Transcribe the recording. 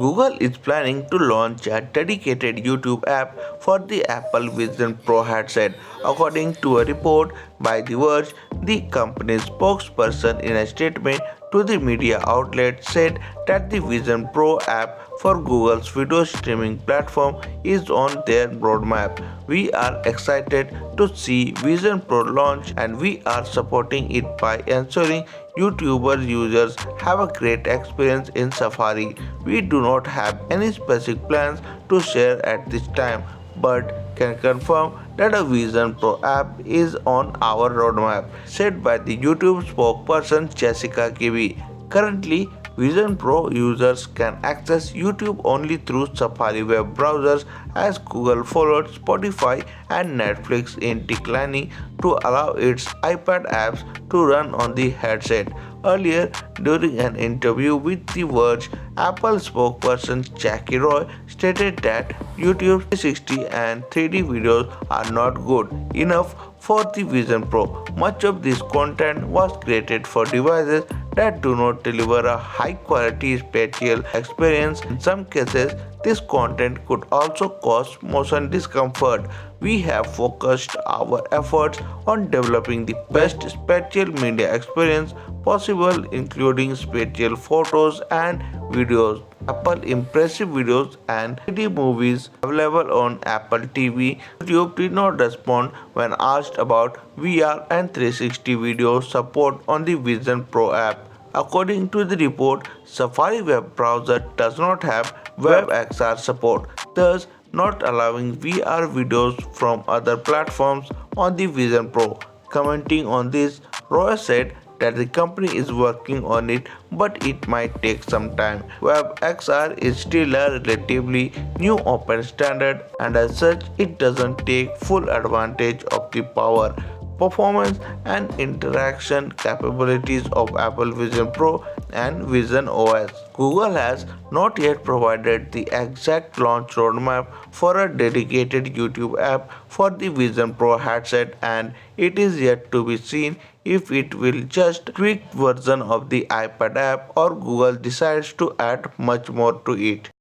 Google is planning to launch a dedicated YouTube app for the Apple Vision Pro headset. According to a report by The Verge, the company's spokesperson in a statement to the media outlet said that the Vision Pro app for Google's video streaming platform is on their roadmap. We are excited to see Vision Pro launch and we are supporting it by ensuring YouTuber users have a great experience in Safari. We do not have any specific plans to share at this time, but can confirm that a Vision Pro app is on our roadmap, said by the YouTube spokesperson Jessica Kibi. Currently, Vision Pro users can access YouTube only through Safari web browsers as Google followed Spotify and Netflix in declining to allow its iPad apps to run on the headset. Earlier, during an interview with The Verge, Apple spokesperson Jackie Roy stated that YouTube 360 and 3D videos are not good enough for the Vision Pro. Much of this content was created for devices that do not deliver a high quality spatial experience. In some cases, this content could also cause motion discomfort. We have focused our efforts on developing the best spatial media experience possible, including spatial photos and videos. Apple impressive videos and 3D movies available on Apple TV. YouTube did not respond when asked about VR and 360 video support on the Vision Pro app. According to the report, Safari web browser does not have WebXR support, thus not allowing VR videos from other platforms on the Vision Pro. Commenting on this, Roy said that the company is working on it, but it might take some time. WebXR is still a relatively new open standard, and as such, it doesn't take full advantage of the power, performance and interaction capabilities of Apple Vision Pro and Vision OS. Google has not yet provided the exact launch roadmap for a dedicated YouTube app for the Vision Pro headset, and it is yet to be seen if it will just tweak version of the iPad app or Google decides to add much more to it.